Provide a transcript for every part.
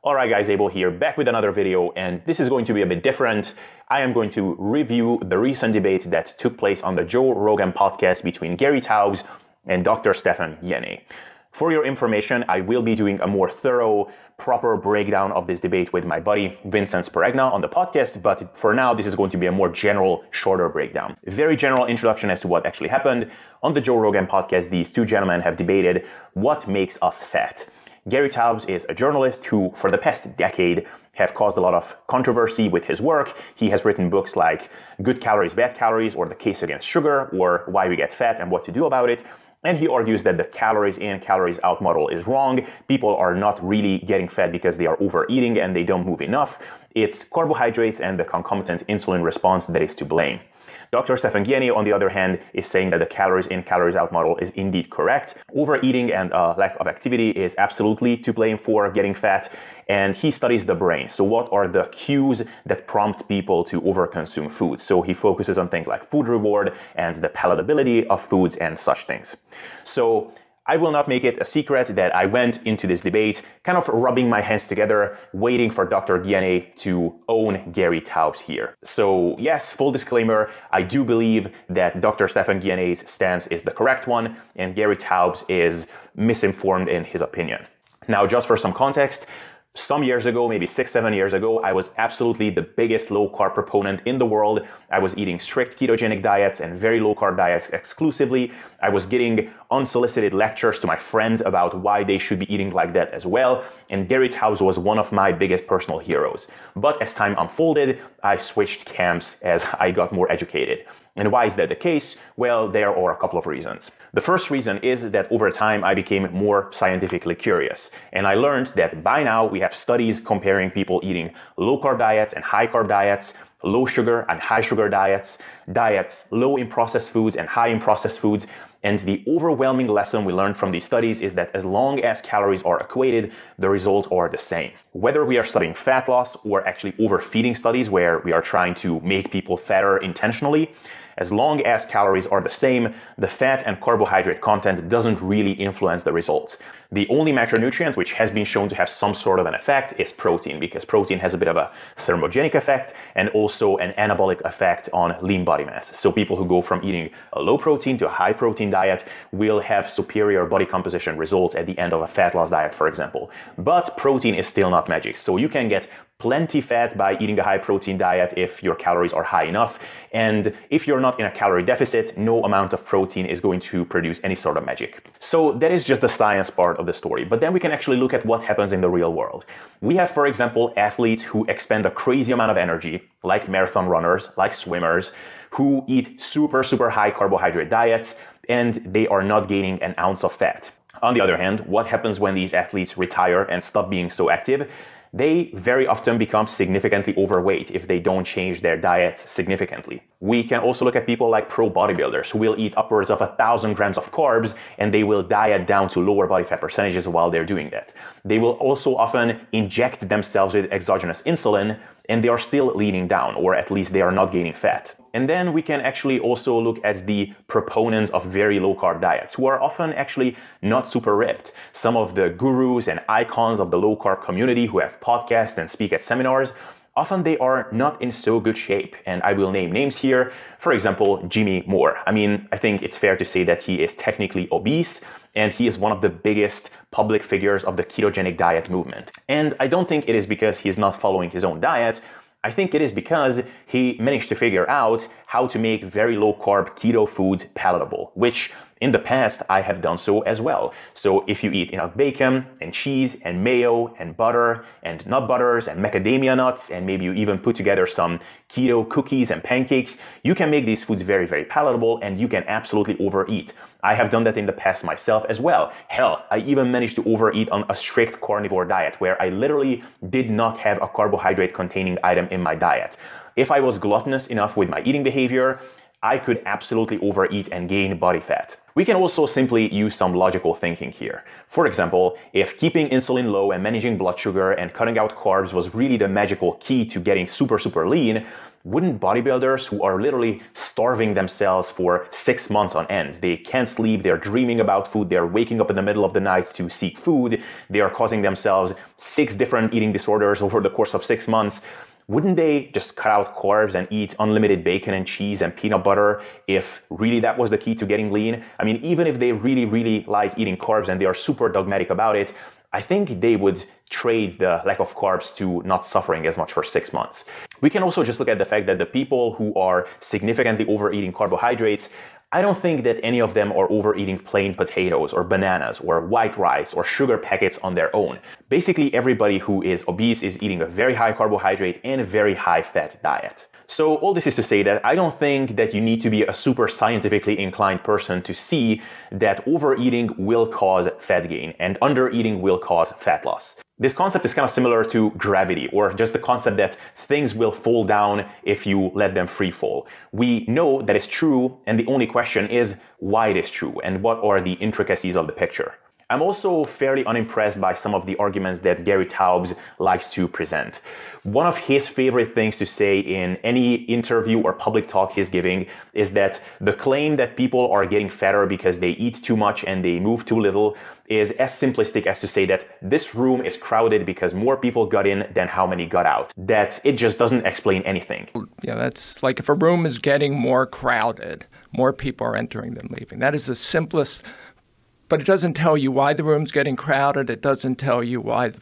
Alright guys, Abel here, back with another video, and this is going to be a bit different. I am going to review the recent debate that took place on the Joe Rogan Podcast between Gary Taubes and Dr. Stephan Guyenet. For your information, I will be doing a more thorough, proper breakdown of this debate with my buddy Vincent Sparegna on the podcast, but for now this is going to be a more general, shorter breakdown. A very general introduction as to what actually happened. On the Joe Rogan Podcast, these two gentlemen have debated what makes us fat. Gary Taubes is a journalist who, for the past decade, have caused a lot of controversy with his work. He has written books like Good Calories, Bad Calories, or The Case Against Sugar, or Why We Get Fat and What to Do About It. And he argues that the calories in, calories out model is wrong. People are not really getting fat because they are overeating and they don't move enough. It's carbohydrates and the concomitant insulin response that is to blame. Dr. Stephan Guyenet, on the other hand, is saying that the calories in, calories out model is indeed correct. Overeating and lack of activity is absolutely to blame for getting fat, and he studies the brain. So what are the cues that prompt people to overconsume food? So he focuses on things like food reward and the palatability of foods and such things. So I will not make it a secret that I went into this debate kind of rubbing my hands together, waiting for Dr. Guyenet to own Gary Taubes here. So yes, full disclaimer, I do believe that Dr. Stephan Guyenet's stance is the correct one and Gary Taubes is misinformed in his opinion. Now, just for some context, some years ago, maybe 6-7 years ago, I was absolutely the biggest low-carb proponent in the world. I was eating strict ketogenic diets and very low-carb diets exclusively. I was getting unsolicited lectures to my friends about why they should be eating like that as well. And Gary Taubes was one of my biggest personal heroes. But as time unfolded, I switched camps as I got more educated. And why is that the case? Well, there are a couple of reasons. The first reason is that over time I became more scientifically curious. And I learned that by now we have studies comparing people eating low-carb diets and high-carb diets, low sugar and high sugar diets, diets low in processed foods and high in processed foods. And the overwhelming lesson we learned from these studies is that as long as calories are equated, the results are the same. Whether we are studying fat loss or actually overfeeding studies where we are trying to make people fatter intentionally, as long as calories are the same, the fat and carbohydrate content doesn't really influence the results. The only macronutrient which has been shown to have some sort of an effect is protein, because protein has a bit of a thermogenic effect and also an anabolic effect on lean body mass. So people who go from eating a low protein to a high protein diet will have superior body composition results at the end of a fat loss diet, for example. But protein is still not magic. So you can get plenty fat by eating a high protein diet if your calories are high enough. And if you're not in a calorie deficit, no amount of protein is going to produce any sort of magic. So that is just the science part of the story. But then we can actually look at what happens in the real world. We have, for example, athletes who expend a crazy amount of energy, like marathon runners, like swimmers, who eat super high carbohydrate diets, and they are not gaining an ounce of fat. On the other hand, what happens when these athletes retire and stop being so active? They very often become significantly overweight if they don't change their diets significantly. We can also look at people like pro bodybuilders who will eat upwards of 1,000 grams of carbs and they will diet down to lower body fat percentages while they're doing that. They will also often inject themselves with exogenous insulin and they are still leaning down, or at least they are not gaining fat. And then we can actually also look at the proponents of very low carb diets who are often actually not super ripped. Some of the gurus and icons of the low carb community who have podcasts and speak at seminars, often they are not in so good shape. And I will name names here. For example, Jimmy Moore. I mean, I think it's fair to say that he is technically obese and he is one of the biggest public figures of the ketogenic diet movement. And I don't think it is because he is not following his own diet. I think it is because he managed to figure out how to make very low carb keto foods palatable, which in the past I have done so as well. So if you eat enough bacon and cheese and mayo and butter and nut butters and macadamia nuts, and maybe you even put together some keto cookies and pancakes, you can make these foods very palatable and you can absolutely overeat. I have done that in the past myself as well. Hell, I even managed to overeat on a strict carnivore diet where I literally did not have a carbohydrate containing item in my diet. If I was gluttonous enough with my eating behavior, I could absolutely overeat and gain body fat. We can also simply use some logical thinking here. For example, if keeping insulin low and managing blood sugar and cutting out carbs was really the magical key to getting super lean, wouldn't bodybuilders who are literally starving themselves for 6 months on end, they can't sleep, they're dreaming about food, they're waking up in the middle of the night to seek food, they are causing themselves 6 different eating disorders over the course of 6 months, wouldn't they just cut out carbs and eat unlimited bacon and cheese and peanut butter if really that was the key to getting lean? I mean, even if they really like eating carbs and they are super dogmatic about it, I think they would trade the lack of carbs to not suffering as much for 6 months. We can also just look at the fact that the people who are significantly overeating carbohydrates, I don't think that any of them are overeating plain potatoes or bananas or white rice or sugar packets on their own. Basically, everybody who is obese is eating a very high carbohydrate and a very high fat diet. So all this is to say that I don't think that you need to be a super scientifically inclined person to see that overeating will cause fat gain and undereating will cause fat loss. This concept is kind of similar to gravity, or just the concept that things will fall down if you let them free fall. We know that it's true, and the only question is why it is true and what are the intricacies of the picture. I'm also fairly unimpressed by some of the arguments that Gary Taubes likes to present. One of his favorite things to say in any interview or public talk he's giving is that the claim that people are getting fatter because they eat too much and they move too little is as simplistic as to say that this room is crowded because more people got in than how many got out. That it just doesn't explain anything. Yeah, that's like if a room is getting more crowded, more people are entering than leaving. That is the simplest. But it doesn't tell you why the room's getting crowded. It doesn't tell you why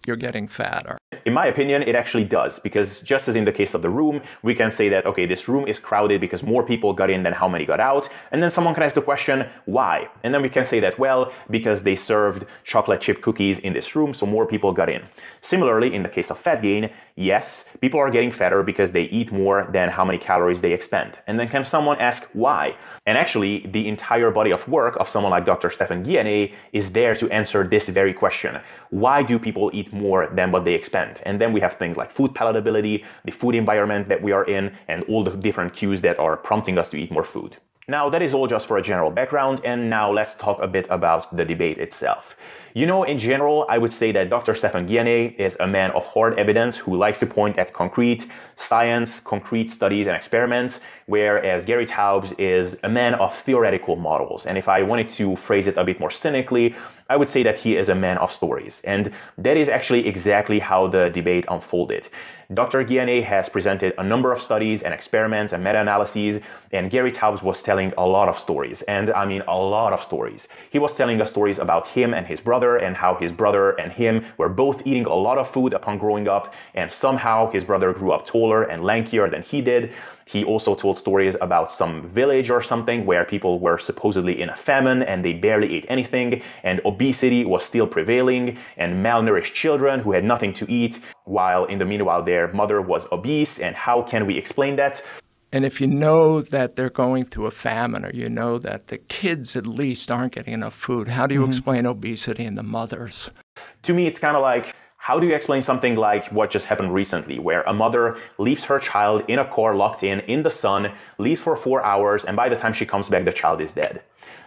you're getting fatter. In my opinion, it actually does, because just as in the case of the room, we can say that, okay, this room is crowded because more people got in than how many got out. And then someone can ask the question, why? And then we can say that, well, because they served chocolate chip cookies in this room, so more people got in. Similarly, in the case of fat gain, yes, people are getting fatter because they eat more than how many calories they expend. And then can someone ask why? And actually, the entire body of work of someone like Dr. Stephan Guyenet is there to answer this very question. Why do people eat more than what they expend? And then we have things like food palatability, the food environment that we are in, and all the different cues that are prompting us to eat more food. Now, that is all just for a general background, and now let's talk a bit about the debate itself. You know, in general, I would say that Dr. Stephan Guyenet is a man of hard evidence who likes to point at concrete science, concrete studies and experiments, whereas Gary Taubes is a man of theoretical models. And if I wanted to phrase it a bit more cynically, I would say that he is a man of stories. And that is actually exactly how the debate unfolded. Dr. Guyenet has presented a number of studies and experiments and meta-analyses, and Gary Taubes was telling a lot of stories. And I mean a lot of stories. He was telling us stories about him and his brother, and how his brother and him were both eating a lot of food upon growing up, and somehow his brother grew up taller and lankier than he did. He also told stories about some village or something where people were supposedly in a famine and they barely ate anything, and obesity was still prevailing, and malnourished children who had nothing to eat, while in the meanwhile their mother was obese. And how can we explain that? And if you know that they're going through a famine, or you know that the kids at least aren't getting enough food, how do you explain obesity in the mothers? To me, it's kind of like, how do you explain something like what just happened recently, where a mother leaves her child in a car locked in the sun, leaves for 4 hours, and by the time she comes back, the child is dead?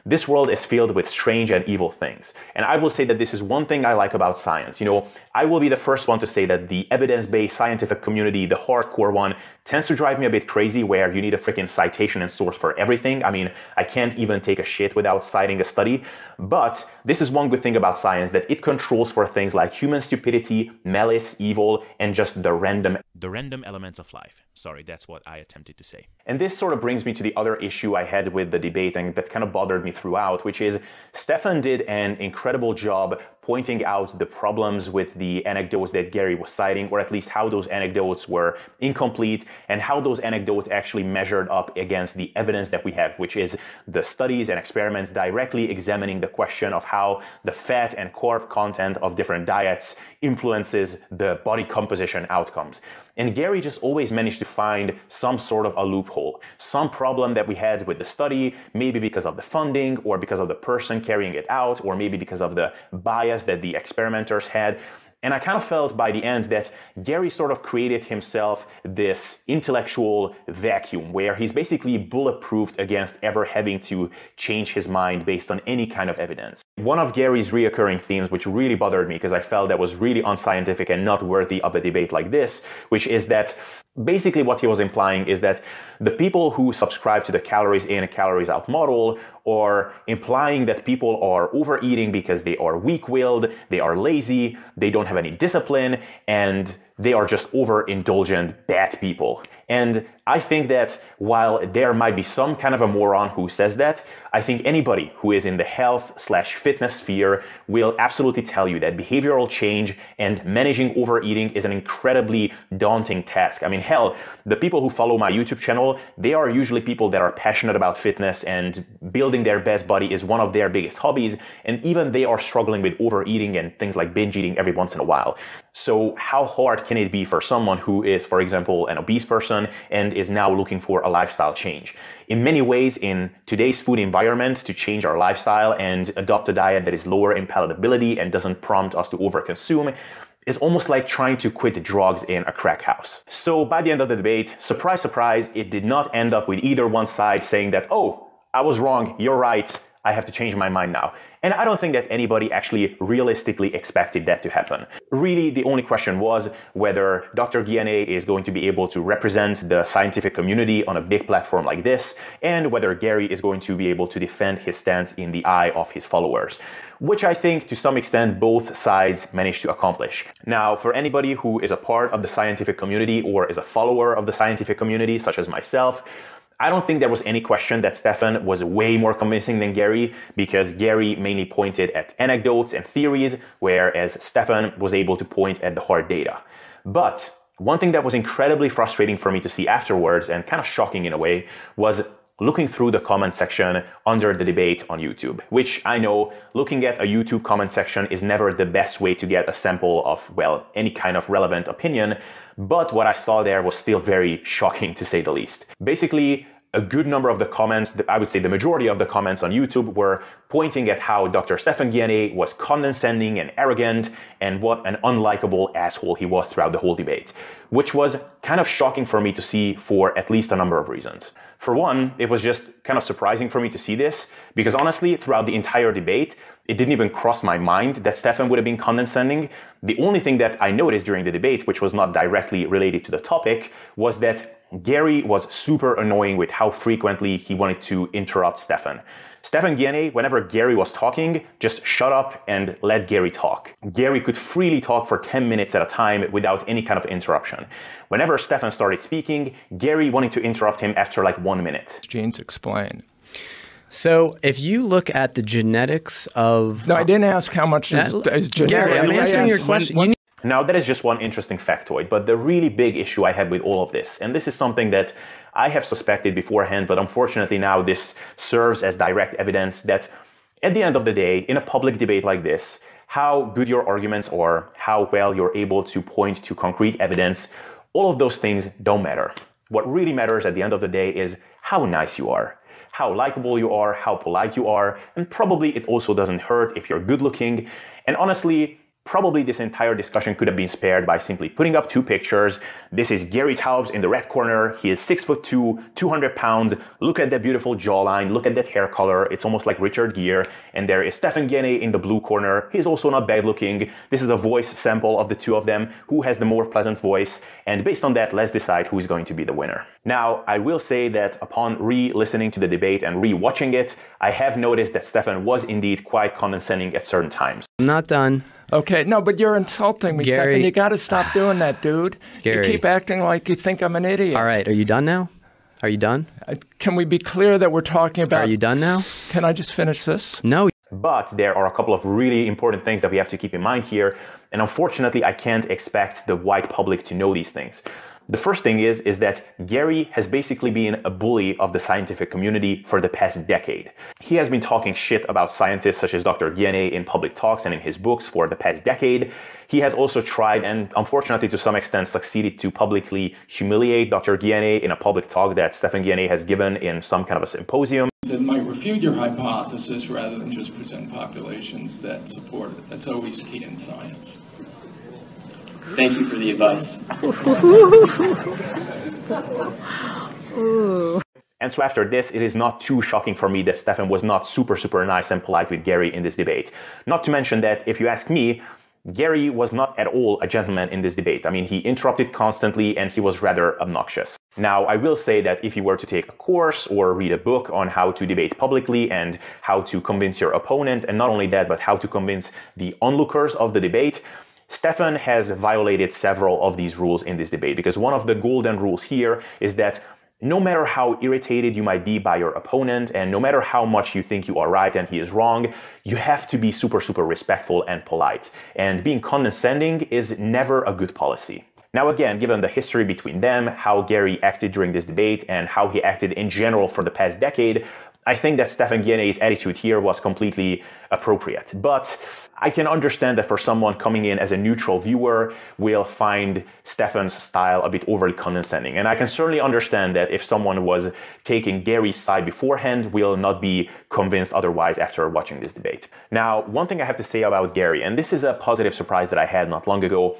This world is filled with strange and evil things. And I will say that this is one thing I like about science. You know, I will be the first one to say that the evidence-based scientific community, the hardcore one, tends to drive me a bit crazy, where you need a freaking citation and source for everything. I mean, I can't even take a shit without citing a study. But this is one good thing about science, that it controls for things like human stupidity, malice, evil, and just the random elements of life. Sorry, that's what I attempted to say. And this sort of brings me to the other issue I had with the debate, and that kind of bothered me throughout, which is Stephan did an incredible job pointing out the problems with the anecdotes that Gary was citing, or at least how those anecdotes were incomplete and how those anecdotes actually measured up against the evidence that we have, which is the studies and experiments directly examining the question of how the fat and carb content of different diets influences the body composition outcomes. And Gary just always managed to find some sort of a loophole, some problem that we had with the study, maybe because of the funding, or because of the person carrying it out, or maybe because of the bias that the experimenters had. And I kind of felt by the end that Gary sort of created himself this intellectual vacuum where he's basically bulletproofed against ever having to change his mind based on any kind of evidence. One of Gary's reoccurring themes, which really bothered me because I felt that was really unscientific and not worthy of a debate like this, which is that basically what he was implying is that the people who subscribe to the calories in, calories out model are implying that people are overeating because they are weak-willed, they are lazy, they don't have any discipline, and they are just overindulgent bad people. And I think that while there might be some kind of a moron who says that, I think anybody who is in the health/fitness sphere will absolutely tell you that behavioral change and managing overeating is an incredibly daunting task. I mean, hell, the people who follow my YouTube channel, they are usually people that are passionate about fitness, and building their best body is one of their biggest hobbies. And even they are struggling with overeating and things like binge eating every once in a while. So how hard can it be for someone who is, for example, an obese person and is now looking for a lifestyle change? In many ways, in today's food environment, to change our lifestyle and adopt a diet that is lower in palatability and doesn't prompt us to overconsume is almost like trying to quit drugs in a crack house. So by the end of the debate, surprise, surprise, it did not end up with either one side saying that, oh, I was wrong, you're right, I have to change my mind now. And I don't think that anybody actually realistically expected that to happen. Really, the only question was whether Dr. Guyenet is going to be able to represent the scientific community on a big platform like this, and whether Gary is going to be able to defend his stance in the eye of his followers, which I think to some extent both sides managed to accomplish. Now, for anybody who is a part of the scientific community or is a follower of the scientific community, such as myself, I don't think there was any question that Stephan was way more convincing than Gary, because Gary mainly pointed at anecdotes and theories, whereas Stephan was able to point at the hard data. But one thing that was incredibly frustrating for me to see afterwards, and kind of shocking in a way, was looking through the comment section under the debate on YouTube, which I know looking at a YouTube comment section is never the best way to get a sample of, well, any kind of relevant opinion. But what I saw there was still very shocking, to say the least. Basically, a good number of the comments, I would say the majority of the comments on YouTube, were pointing at how Dr. Stephan Guyenet was condescending and arrogant, and what an unlikable asshole he was throughout the whole debate, which was kind of shocking for me to see for at least a number of reasons. For one, it was just kind of surprising for me to see this, because honestly, throughout the entire debate, it didn't even cross my mind that Stephan would have been condescending. The only thing that I noticed during the debate, which was not directly related to the topic, was that Gary was super annoying with how frequently he wanted to interrupt Stephan. Stephan Guyenet, whenever Gary was talking, just shut up and let Gary talk. Gary could freely talk for 10 minutes at a time without any kind of interruption. Whenever Stephan started speaking, Gary wanted to interrupt him after like 1 minute. Genes explain. So if you look at the genetics of... No, I didn't ask how much is genetic. Gary, I'm answering your question. Now, that is just one interesting factoid, but the really big issue I had with all of this, and this is something that I have suspected beforehand, but unfortunately now this serves as direct evidence that at the end of the day, in a public debate like this, how good your arguments are, how well you're able to point to concrete evidence, all of those things don't matter. What really matters at the end of the day is how nice you are, how likable you are, how polite you are, and probably it also doesn't hurt if you're good looking. And honestly, probably this entire discussion could have been spared by simply putting up two pictures. This is Gary Taubes in the red corner. He is 6'2", 200 pounds. Look at that beautiful jawline. Look at that hair color. It's almost like Richard Gere. And there is Stephan Guyenet in the blue corner. He's also not bad looking. This is a voice sample of the two of them. Who has the more pleasant voice? And based on that, let's decide who is going to be the winner. Now, I will say that upon re-listening to the debate and re-watching it, I have noticed that Stephan was indeed quite condescending at certain times. I'm not done. Okay, no, but you're insulting me, Gary, Stephan. You got to stop doing that, dude. Gary. You keep acting like you think I'm an idiot. All right, are you done now? Are you done? Can we be clear that we're talking about... Are you done now? Can I just finish this? No. But there are a couple of really important things that we have to keep in mind here. And unfortunately, I can't expect the wide public to know these things. The first thing is that Gary has basically been a bully of the scientific community for the past decade. He has been talking shit about scientists such as Dr. Guyenet in public talks and in his books for the past decade. He has also tried, and unfortunately to some extent succeeded, to publicly humiliate Dr. Guyenet in a public talk that Stephan Guyenet has given in some kind of a symposium. That might refute your hypothesis rather than just present populations that support it. That's always key in science. Thank you for the advice. And so after this, it is not too shocking for me that Stephan was not super nice and polite with Gary in this debate. Not to mention that, if you ask me, Gary was not at all a gentleman in this debate. I mean, he interrupted constantly and he was rather obnoxious. Now, I will say that if you were to take a course or read a book on how to debate publicly and how to convince your opponent, and not only that, but how to convince the onlookers of the debate, Stephan has violated several of these rules in this debate, because one of the golden rules here is that no matter how irritated you might be by your opponent, and no matter how much you think you are right and he is wrong, you have to be super respectful and polite. And being condescending is never a good policy. Now again, given the history between them, how Gary acted during this debate, and how he acted in general for the past decade, I think that Stephan Guyenet's attitude here was completely appropriate. But I can understand that for someone coming in as a neutral viewer will find Stephan's style a bit overly condescending. And I can certainly understand that if someone was taking Gary's side beforehand, will not be convinced otherwise after watching this debate. Now, one thing I have to say about Gary, and this is a positive surprise that I had not long ago,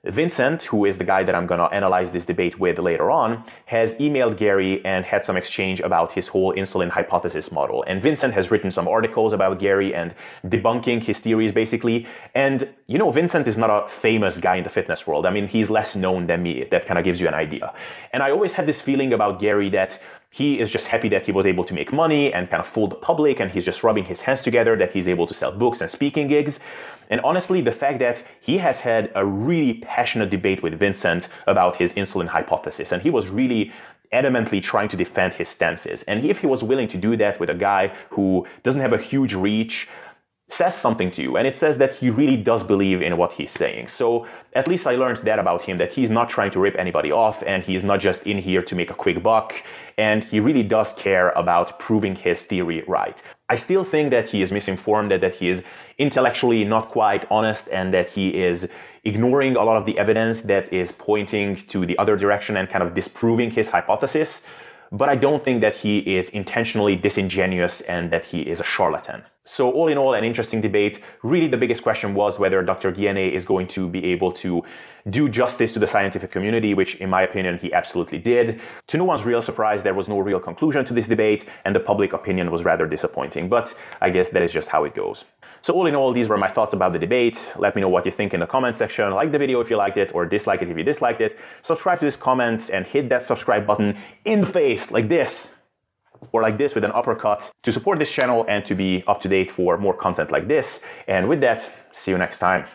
Vincent, who is the guy that I'm going to analyze this debate with later on, has emailed Gary and had some exchange about his whole insulin hypothesis model. And Vincent has written some articles about Gary and debunking his theories, basically. And, you know, Vincent is not a famous guy in the fitness world. I mean, he's less known than me. That kind of gives you an idea. And I always had this feeling about Gary that he is just happy that he was able to make money and kind of fool the public, and he's just rubbing his hands together that he's able to sell books and speaking gigs. And honestly, the fact that he has had a really passionate debate with Vincent about his insulin hypothesis, and he was really adamantly trying to defend his stances. And if he was willing to do that with a guy who doesn't have a huge reach, says something to you, and it says that he really does believe in what he's saying. So at least I learned that about him, that he's not trying to rip anybody off, and he's not just in here to make a quick buck, and he really does care about proving his theory right. I still think that he is misinformed, that he is intellectually not quite honest, and that he is ignoring a lot of the evidence that is pointing to the other direction and kind of disproving his hypothesis. But I don't think that he is intentionally disingenuous and that he is a charlatan. So all in all, an interesting debate. Really, the biggest question was whether Dr. Guyenet is going to be able to do justice to the scientific community, which in my opinion, he absolutely did. To no one's real surprise, there was no real conclusion to this debate, and the public opinion was rather disappointing. But I guess that is just how it goes. So all in all, these were my thoughts about the debate. Let me know what you think in the comment section. Like the video if you liked it, or dislike it if you disliked it. Subscribe to this comment and hit that subscribe button in the face like this, or like this with an uppercut, to support this channel and to be up to date for more content like this. And with that, see you next time.